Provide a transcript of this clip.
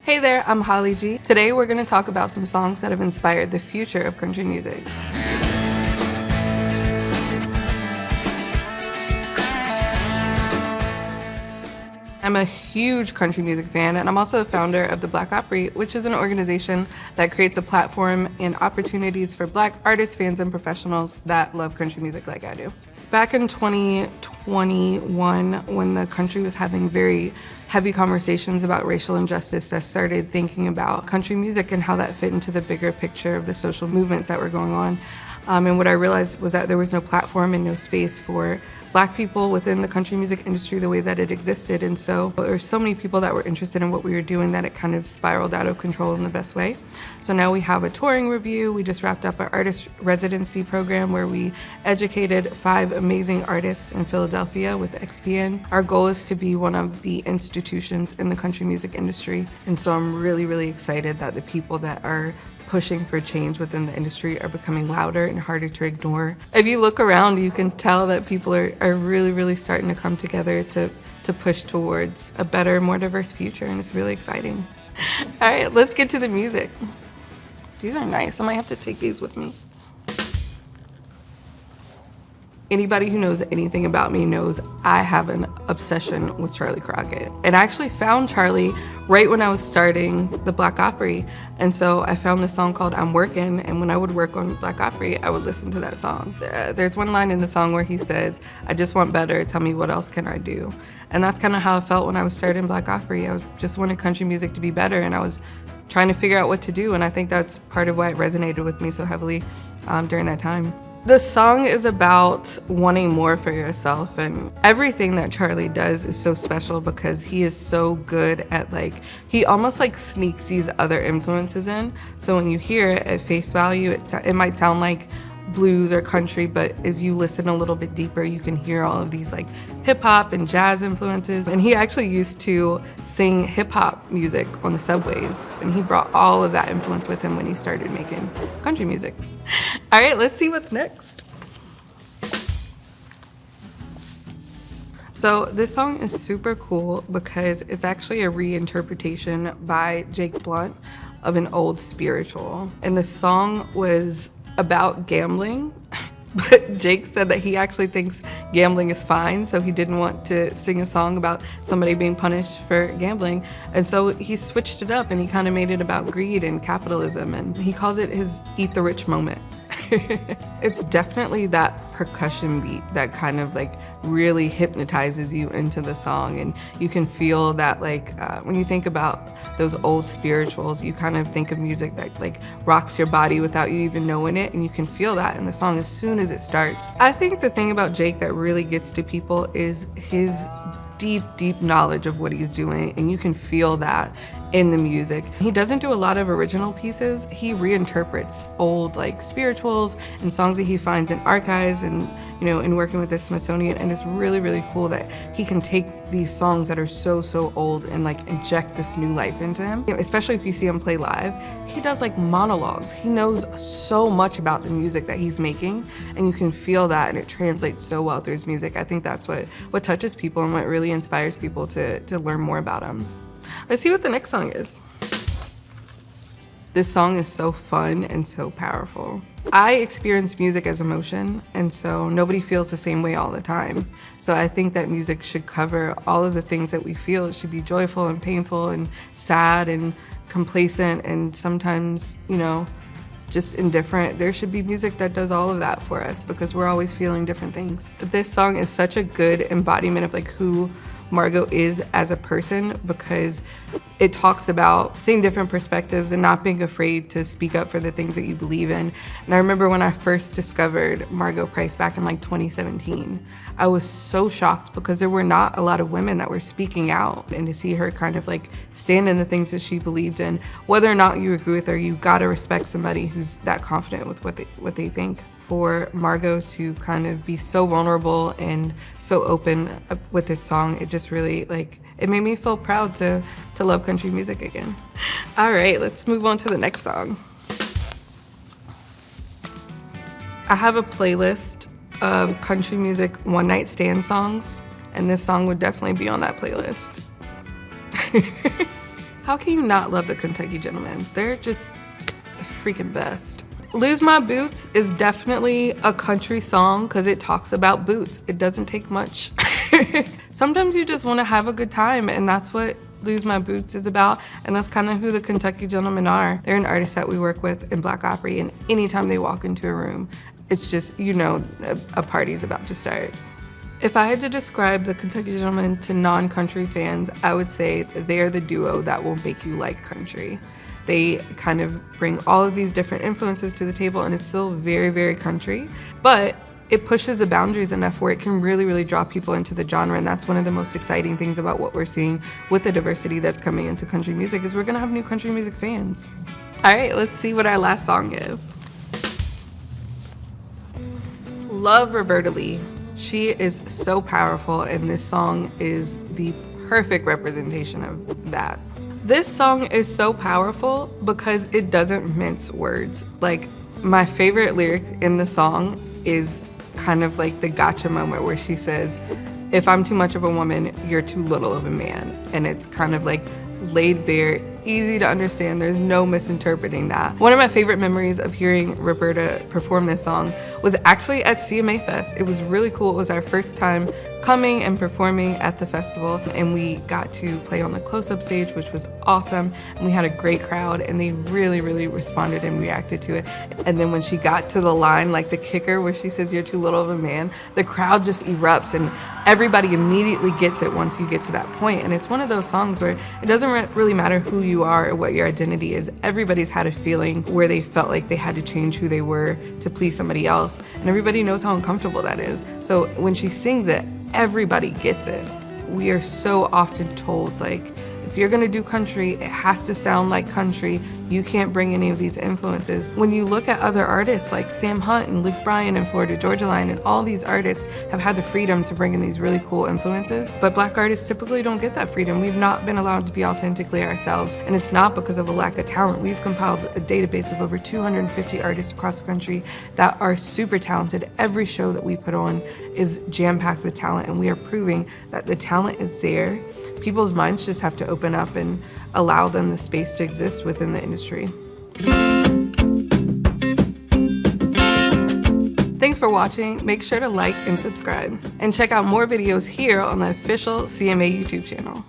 Hey there, I'm Holly G. Today we're going to talk about some songs that have inspired the future of country music. I'm a huge country music fan, and I'm also the founder of the Black Opry, which is an organization that creates a platform and opportunities for Black artists, fans, and professionals that love country music like I do. Back in 2021, when the country was having very heavy conversations about racial injustice, I started thinking about country music and how that fit into the bigger picture of the social movements that were going on. And what I realized was that there was no platform and no space for Black people within the country music industry the way that it existed. And so there were so many people that were interested in what we were doing that it kind of spiraled out of control in the best way. So now we have a touring review. We just wrapped up our artist residency program where we educated 5 amazing artists in Philadelphia with XPN. Our goal is to be one of the institutions in the country music industry. And so I'm really, really excited that the people that are pushing for change within the industry are becoming louder and harder to ignore. If you look around, you can tell that people are really, really starting to come together to push towards a better, more diverse future, and it's really exciting. All right, let's get to the music. These are nice. I might have to take these with me. Anybody who knows anything about me knows I have an obsession with Charlie Crockett. And I actually found Charlie right when I was starting the Black Opry. And so I found this song called I'm Workin', and when I would work on Black Opry, I would listen to that song. There's one line in the song where he says, "I just want better, tell me what else can I do?" And that's kind of how I felt when I was starting Black Opry. I just wanted country music to be better, and I was trying to figure out what to do, and I think that's part of why it resonated with me so heavily during that time. The song is about wanting more for yourself, and everything that Charlie does is so special because he is so good at he almost sneaks these other influences in. So when you hear it at face value, it might sound like blues or country, but if you listen a little bit deeper, you can hear all of these hip hop and jazz influences. And he actually used to sing hip hop music on the subways, and he brought all of that influence with him when he started making country music. All right, let's see what's next. So this song is super cool because it's actually a reinterpretation by Jake Blunt of an old spiritual. And the song was about gambling, but Jake said that he actually thinks gambling is fine, so he didn't want to sing a song about somebody being punished for gambling. And so he switched it up and he kind of made it about greed and capitalism, and he calls it his Eat the Rich moment. It's definitely that percussion beat that kind of really hypnotizes you into the song, and you can feel that when you think about those old spirituals, you kind of think of music that rocks your body without you even knowing it, and you can feel that in the song as soon as it starts. I think the thing about Jake that really gets to people is his deep knowledge of what he's doing, and you can feel that in the music. He doesn't do a lot of original pieces. He reinterprets old spirituals and songs that he finds in archives and in working with the Smithsonian, and it's really, really cool that he can take these songs that are so old and inject this new life into him. Especially if you see him play live, he does monologues. He knows so much about the music that he's making, and you can feel that, and it translates so well through his music. I think that's what touches people and what really inspires people to learn more about him. Let's see what the next song is. This song is so fun and so powerful. I experience music as emotion, and so nobody feels the same way all the time. So I think that music should cover all of the things that we feel. It should be joyful and painful and sad and complacent and sometimes, just indifferent. There should be music that does all of that for us because we're always feeling different things. This song is such a good embodiment of who Margot is as a person, because it talks about seeing different perspectives and not being afraid to speak up for the things that you believe in. And I remember when I first discovered Margot Price back in 2017, I was so shocked because there were not a lot of women that were speaking out, and to see her kind of stand in the things that she believed in, whether or not you agree with her, you gotta respect somebody who's that confident with what they think. For Margot to kind of be so vulnerable and so open with this song, it just really it made me feel proud to love country music again. All right, let's move on to the next song. I have a playlist of country music one-night stand songs, and this song would definitely be on that playlist. How can you not love the Kentucky Gentlemen? They're just the freaking best. Lose My Boots is definitely a country song because it talks about boots. It doesn't take much. Sometimes you just want to have a good time, and that's what Lose My Boots is about, and that's kind of who the Kentucky Gentlemen are. They're an artist that we work with in Black Opry, and anytime they walk into a room, it's just, you know, a party's about to start. If I had to describe the Kentucky Gentlemen to non-country fans, I would say they're the duo that will make you like country. They kind of bring all of these different influences to the table, and it's still very, very country, but it pushes the boundaries enough where it can really, really draw people into the genre, and that's one of the most exciting things about what we're seeing with the diversity that's coming into country music is we're gonna have new country music fans. All right, let's see what our last song is. Love Roberta Lee. She is so powerful, and this song is the perfect representation of that. This song is so powerful because it doesn't mince words. Like, my favorite lyric in the song is kind of like the gotcha moment where she says, "If I'm too much of a woman, you're too little of a man." And it's kind of like laid bare, easy to understand. There's no misinterpreting that. One of my favorite memories of hearing Roberta perform this song was actually at CMA Fest. It was really cool. It was our first time coming and performing at the festival, and we got to play on the close-up stage, which was awesome, and we had a great crowd, and they really, really responded and reacted to it. And then when she got to the line, like the kicker where she says, "You're too little of a man," the crowd just erupts, and everybody immediately gets it once you get to that point. And it's one of those songs where it doesn't really matter who you are or what your identity is. Everybody's had a feeling where they felt like they had to change who they were to please somebody else, and everybody knows how uncomfortable that is. So when she sings it, everybody gets it. We are so often told, like, if you're gonna do country, it has to sound like country. You can't bring any of these influences. When you look at other artists like Sam Hunt and Luke Bryan and Florida Georgia Line, and all these artists have had the freedom to bring in these really cool influences, but Black artists typically don't get that freedom. We've not been allowed to be authentically ourselves, and it's not because of a lack of talent. We've compiled a database of over 250 artists across the country that are super talented. Every show that we put on is jam-packed with talent, and we are proving that the talent is there. People's minds just have to open up and allow them the space to exist within the industry. Thanks for watching. Make sure to like and subscribe, and check out more videos here on the official CMA YouTube channel.